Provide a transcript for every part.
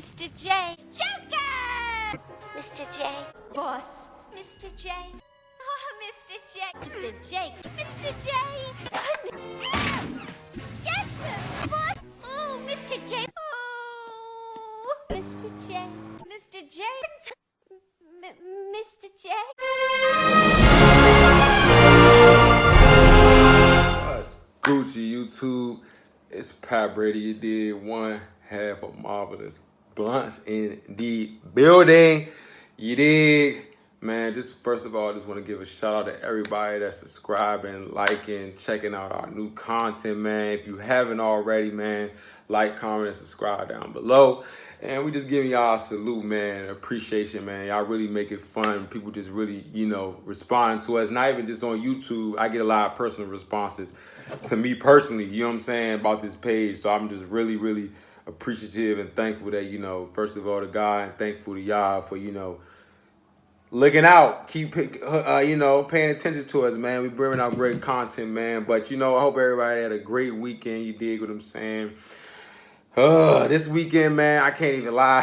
Mr. J. Joker! Mr. J. Boss. Mr. J. Oh, Mr. J. Mr. J. Mr. J. Yes, sir. Boss. Oh, Mr. J. Oh, Mr. J. Mr. J. Mr. J. What's Gucci YouTube? It's Pap Brady. You did one half of Marvelous Bluntz in the building. You dig? Man, just first of all, I just want to give a shout out to everybody that's subscribing, liking, checking out our new content, man. If you haven't already, man, like, comment, and subscribe down below. And we just giving y'all a salute, man, appreciation, man. Y'all really make it fun. People just really, respond to us. Not even just on YouTube. I get a lot of personal responses to me personally, you know what I'm saying, about this page. So I'm just really, really appreciative and thankful that, first of all, to God, and thankful to y'all for, looking out, keep, paying attention to us, man. We bringing out great content, man. But, I hope everybody had a great weekend. You dig what I'm saying? This weekend, man, I can't even lie.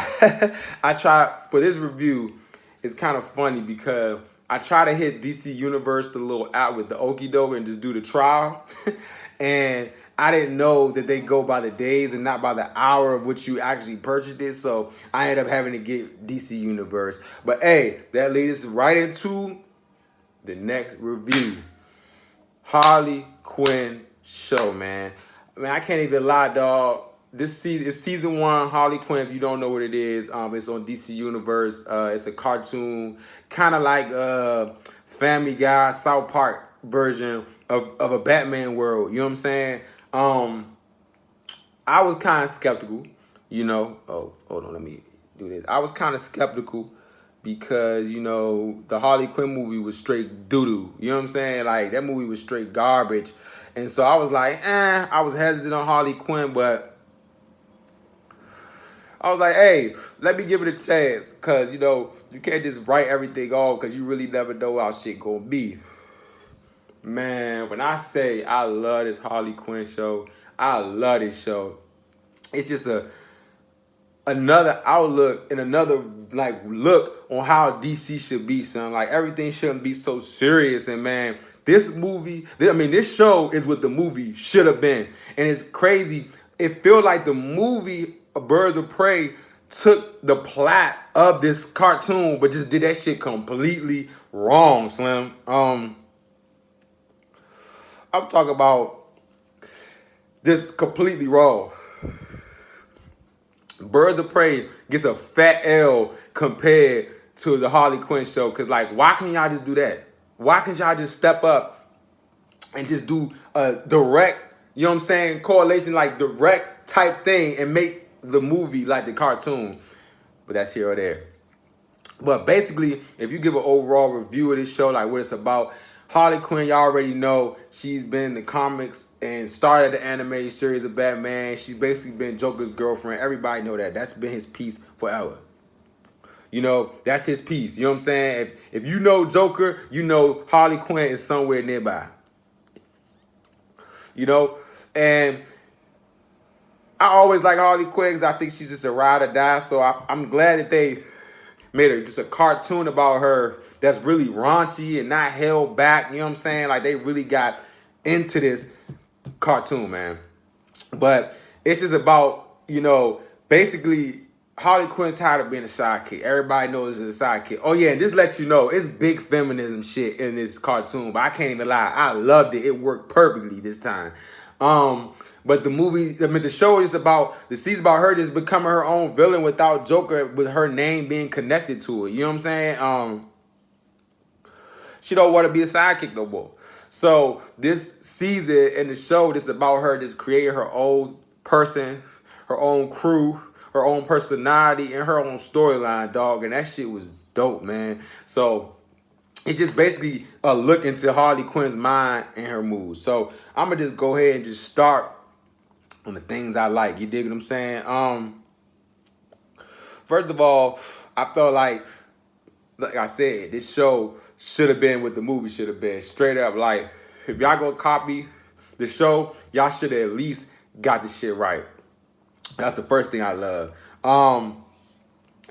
For this review, it's kind of funny because I try to hit DC Universe, the little app with the okie doke, and just do the trial. And I didn't know that they go by the days and not by the hour of which you actually purchased it. So I ended up having to get DC Universe. But hey, that leads us right into the next review. Harley Quinn show, man. I can't even lie, dog. This season is season 1, Harley Quinn. If you don't know what it is, it's on DC Universe. It's a cartoon, kind of like Family Guy, South Park version of a Batman world. You know what I'm saying? I was kind of skeptical, Oh, hold on, let me do this. I was kind of skeptical because, the Harley Quinn movie was straight doo-doo. You know what I'm saying? Like, that movie was straight garbage. And so I was like, I was hesitant on Harley Quinn, but I was like, hey, let me give it a chance. Because, you can't just write everything off because you really never know how shit gonna be. Man, when I say I love this Harley Quinn show, I love this show. It's just another outlook and another look on how DC should be, son. Like, everything shouldn't be so serious. And man, this show is what the movie should have been. And it's crazy. It feels like the movie Birds of Prey took the plot of this cartoon, but just did that shit completely wrong, Slim. I'm talking about this completely wrong. Birds of Prey gets a fat L compared to the Harley Quinn show. Because, why can't y'all just do that? Why can't y'all just step up and just do a direct, correlation, direct type thing and make the movie like the cartoon? But that's here or there. But basically, if you give an overall review of this show, what it's about, Harley Quinn, y'all already know, she's been in the comics and started the anime series of Batman. She's basically been Joker's girlfriend. Everybody know that. That's been his piece forever. That's his piece. You know what I'm saying? If you know Joker, you know Harley Quinn is somewhere nearby. And I always like Harley Quinn because I think she's just a ride or die. So I'm glad that they made her just a cartoon about her that's really raunchy and not held back. You know what I'm saying? Like, they really got into this cartoon, man. But it's just about, basically Harley Quinn tired of being a sidekick. Everybody knows she's a sidekick. Oh, yeah, and just let you know, it's big feminism shit in this cartoon. But I can't even lie. I loved it. It worked perfectly this time. But the show is about, the season about her just becoming her own villain without Joker, with her name being connected to it. You know what I'm saying? She don't want to be a sidekick no more. So this season in the show, this is about her just creating her own person, her own crew, her own personality, and her own storyline, dog. And that shit was dope, man. So it's just basically a look into Harley Quinn's mind and her moves. So I'm going to just go ahead and just start on the things I like. You dig what I'm saying? First of all, I felt like I said, this show should have been what the movie should have been. Straight up, if y'all gonna copy the show, y'all should have at least got the shit right. That's the first thing I love.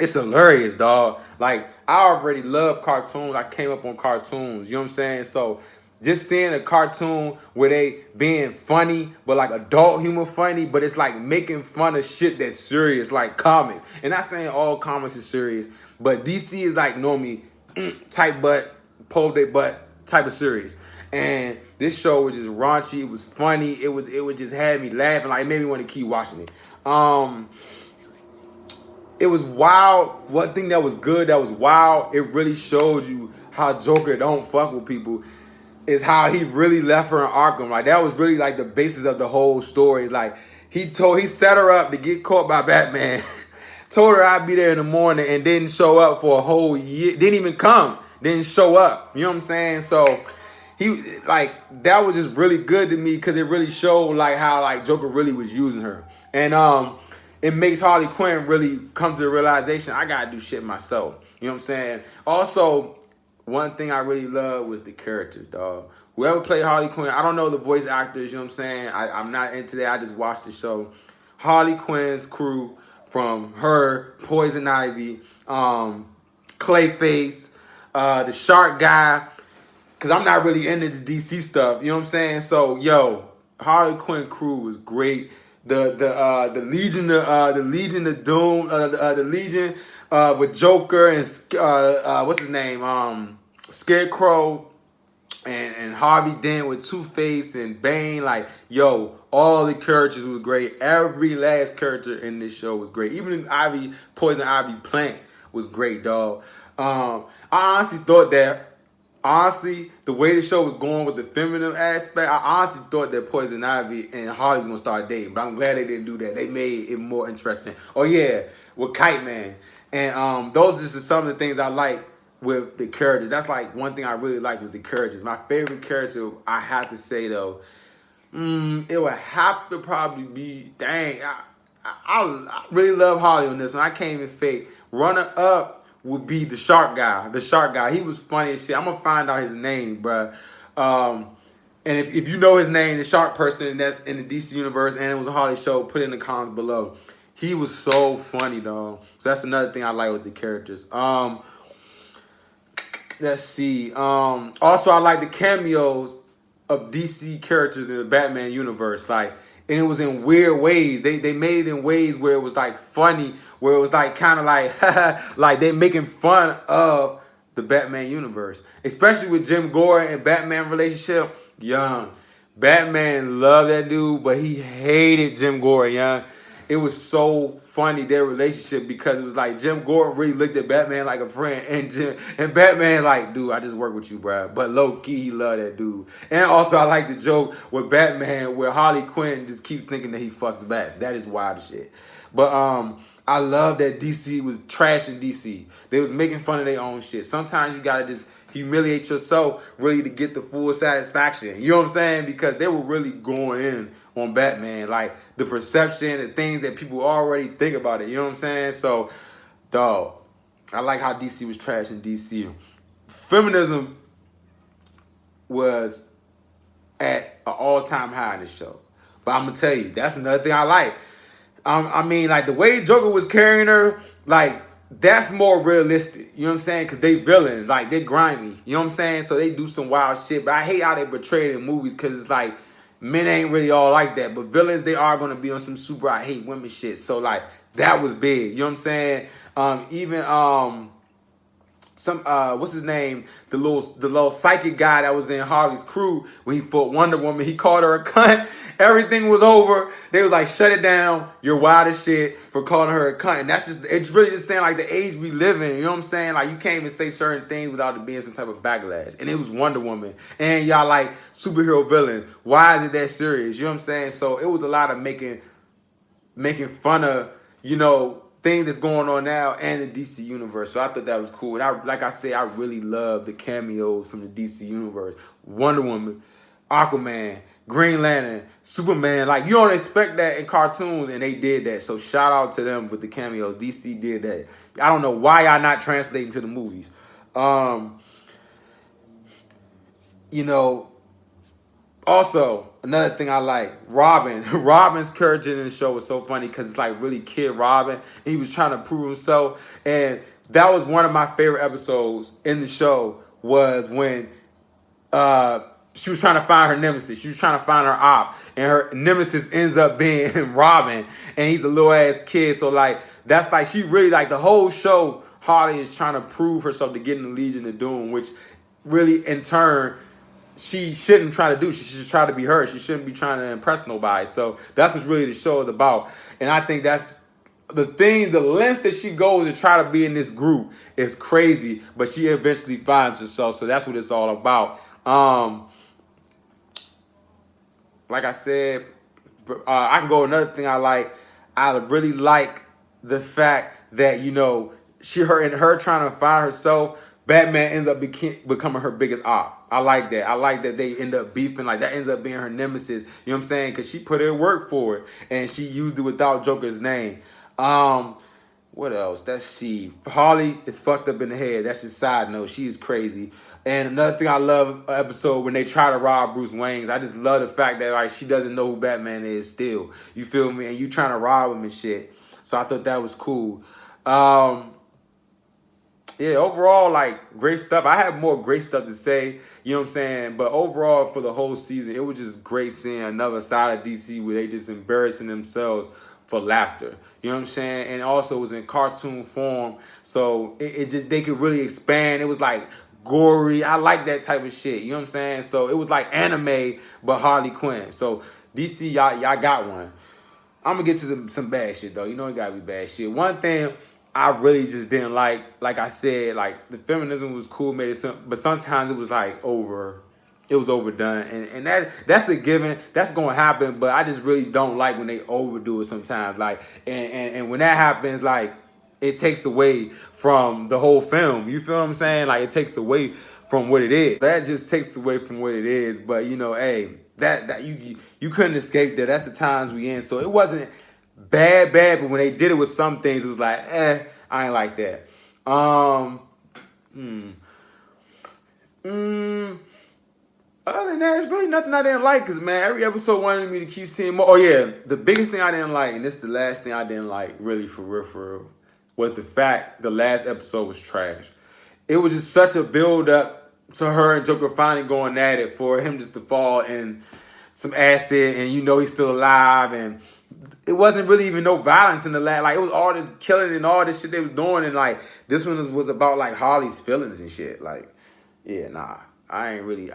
It's hilarious, dog. Like, I already love cartoons. I came up on cartoons. You know what I'm saying? So just seeing a cartoon where they being funny, but like adult humor funny, but it's like making fun of shit that's serious, like comics. And not saying all comics are serious, but DC is like normally tight butt, pull their butt type of serious. And this show was just raunchy. It was funny. It would just had me laughing. Like, it made me want to keep watching it. It was wild. One thing that was good, that was wild, it really showed you how Joker don't fuck with people, is how he really left her in Arkham. Like, that was really like the basis of the whole story. Like, he set her up to get caught by Batman. Told her I'd be there in the morning and didn't show up for a whole year. Didn't even come. Didn't show up. You know what I'm saying? So he, like, that was just really good to me because it really showed like how like Joker really was using her. And it makes Harley Quinn really come to the realization, I gotta do shit myself. You know what I'm saying? Also, one thing I really love was the characters, dog. Whoever played Harley Quinn, I don't know the voice actors, you know what I'm saying? I'm not into that. I just watched the show. Harley Quinn's crew, from her, Poison Ivy, Clayface, the Shark guy, because I'm not really into the DC stuff, you know what I'm saying? So, yo, Harley Quinn crew was great. The Legion of Doom, the Legion with Joker and what's his name, Scarecrow, and Harvey Dent with Two-Face and Bane. Like, yo, all the characters was great. Every last character in this show was great. Even Poison Ivy's plant was great, dog. I honestly thought that. Honestly, the way the show was going with the feminine aspect, I honestly thought that Poison Ivy and Harley was going to start dating. But I'm glad they didn't do that. They made it more interesting. Oh, yeah, with Kite Man. And those are just some of the things I like with the characters. That's like one thing I really like with the characters. My favorite character, I have to say, though, it would have to probably be, dang, I really love Harley on this one. I can't even fake. Runner up would be the Shark guy. The Shark guy. He was funny as shit. I'm going to find out his name, bruh. And if you know his name, the Shark person that's in the DC universe and it was a Harley show, put it in the comments below. He was so funny, dog. So that's another thing I like with the characters. Let's see. Also, I like the cameos of DC characters in the Batman universe. Like, and it was in weird ways. They made it in ways where it was like funny, where it was like kind of like like they making fun of the Batman universe, especially with Jim Gordon and Batman relationship. Young Batman loved that dude, but he hated Jim Gordon. Young, it was so funny, their relationship, because it was like Jim Gordon really looked at Batman like a friend, and Batman like, dude, I just work with you, bro. But low key, he loved that dude. And also, I like the joke with Batman where Harley Quinn just keeps thinking that he fucks bats. That is wild as shit. But I love that DC was trashing DC. They was making fun of their own shit. Sometimes you gotta just humiliate yourself really to get the full satisfaction. You know what I'm saying? Because they were really going in on Batman, like the perception and things that people already think about it. You know what I'm saying? So, dog, I like how DC was trashing DC. Feminism was at an all-time high in the show. But I'm gonna tell you, that's another thing I like. I mean, like the way Joker was carrying her, like, that's more realistic. You know what I'm saying? Because they villains, like, they grimy. You know what I'm saying? So they do some wild shit. But I hate how they portray it in movies because it's like, men ain't really all like that. But villains, they are going to be on some super I hate women shit. So, like, that was big. You know what I'm saying? Even what's his name? The little psychic guy that was in Harley's crew when he fought Wonder Woman. He called her a cunt. Everything was over. They was like, shut it down. You're wild as shit for calling her a cunt. And that's just, it's really just saying like the age we live in. You know what I'm saying? Like, you can't even say certain things without it being some type of backlash. And it was Wonder Woman. And y'all like superhero villain. Why is it that serious? You know what I'm saying? So it was a lot of making fun of, you know, thing that's going on now and the DC universe. So I thought that was cool. And like I said, I really love the cameos from the DC universe. Wonder Woman, Aquaman, Green Lantern, Superman. Like, you don't expect that in cartoons, and they did that. So shout out to them with the cameos. DC did that. I don't know why y'all not translating to the movies. You know, also, another thing I like, Robin. Robin's character in the show was so funny because it's like really kid Robin. And he was trying to prove himself. And that was one of my favorite episodes in the show, was when she was trying to find her nemesis. She was trying to find her op. And her nemesis ends up being Robin. And he's a little ass kid. So like, that's like, she really like the whole show, Harley is trying to prove herself to get in the Legion of Doom, which really in turn, she shouldn't try to do. She should just try to be her. She shouldn't be trying to impress nobody. So that's what really the show is about. And I think that's the thing, the length that she goes to try to be in this group is crazy, but she eventually finds herself. So that's what it's all about. Like I said, I can go another thing I like. I really like the fact that, you know, her trying to find herself, Batman ends up becoming her biggest op. I like that. I like that they end up beefing. Like, that ends up being her nemesis. You know what I'm saying? Because she put in work for it. And she used it without Joker's name. What else? That's she. Harley is fucked up in the head. That's just side note. She is crazy. And another thing I love, episode when they try to rob Bruce Wayne's. I just love the fact that like she doesn't know who Batman is still. You feel me? And you trying to rob him and shit. So I thought that was cool. Yeah, overall, like, great stuff. I have more great stuff to say, you know what I'm saying? But overall, for the whole season, it was just great seeing another side of DC where they just embarrassing themselves for laughter. You know what I'm saying? And also it was in cartoon form, so it just, they could really expand. It was like gory. I like that type of shit, you know what I'm saying? So it was like anime, but Harley Quinn. So DC, y'all got one. I'm gonna get to some bad shit though. You know it gotta be bad shit. One thing I really just didn't like I said, like the feminism was cool, made it simple, but sometimes it was like it was overdone, and that's a given. That's gonna happen, but I just really don't like when they overdo it sometimes. Like, and when that happens, like, it takes away from the whole film. You feel what I'm saying? Like, it takes away from what it is. That just takes away from what it is. But you know, hey, that you couldn't escape that. That's the times we in. So it wasn't bad, but when they did it with some things, it was like, I ain't like that. Other than that, it's really nothing I didn't like, because, man, every episode wanted me to keep seeing more. Oh, yeah, the biggest thing I didn't like, and this is the last thing I didn't like, really, for real, was the fact the last episode was trash. It was just such a build-up to her and Joker finally going at it, for him just to fall in some acid, and you know he's still alive, and it wasn't really even no violence in the last. Like, it was all this killing and all this shit they was doing, and, like, this one was about, like, Harley's feelings and shit. Like, yeah, nah. I ain't really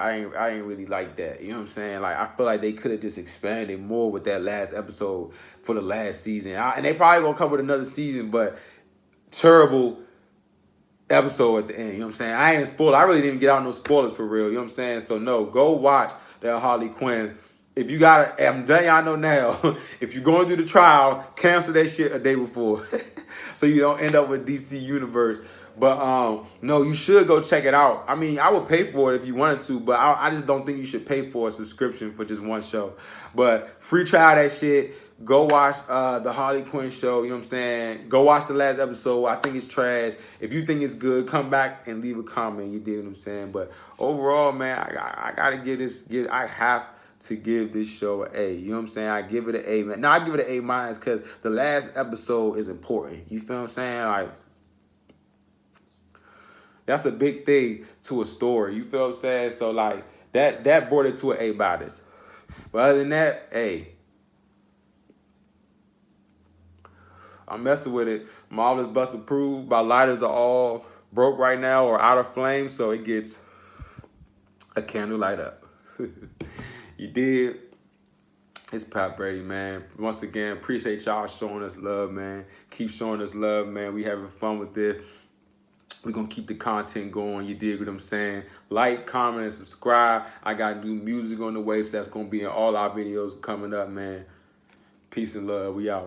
like that. You know what I'm saying? Like, I feel like they could have just expanded more with that last episode for the last season. And they probably gonna come with another season, but terrible episode at the end. You know what I'm saying? I ain't spoiled. I really didn't get out no spoilers for real. You know what I'm saying? So no, go watch that Harley Quinn. If you got it, I'm done. Y'all know now. If you're going through the trial, cancel that shit a day before, so you don't end up with DC Universe. But no, you should go check it out. I mean, I would pay for it if you wanted to, but I just don't think you should pay for a subscription for just one show. But free trial that shit. Go watch the Harley Quinn show. You know what I'm saying? Go watch the last episode. I think it's trash. If you think it's good, come back and leave a comment. You dig what I'm saying? But overall, man, I gotta I have to give this show an A. You know what I'm saying? I give it an A, man. No, I give it an A- because the last episode is important. You feel what I'm saying? Like, that's a big thing to a story. You feel what I'm saying? So, like, that brought it to an A-. But other than that, hey, I'm messing with it. Marvelous Bus approved. My lighters are all broke right now or out of flame, so it gets a candle light up. You did. It's Pap Brady, man. Once again, appreciate y'all showing us love, man. Keep showing us love, man. We having fun with this. We're going to keep the content going. You dig what I'm saying? Like, comment, and subscribe. I got new music on the way, so that's going to be in all our videos coming up, man. Peace and love. We out.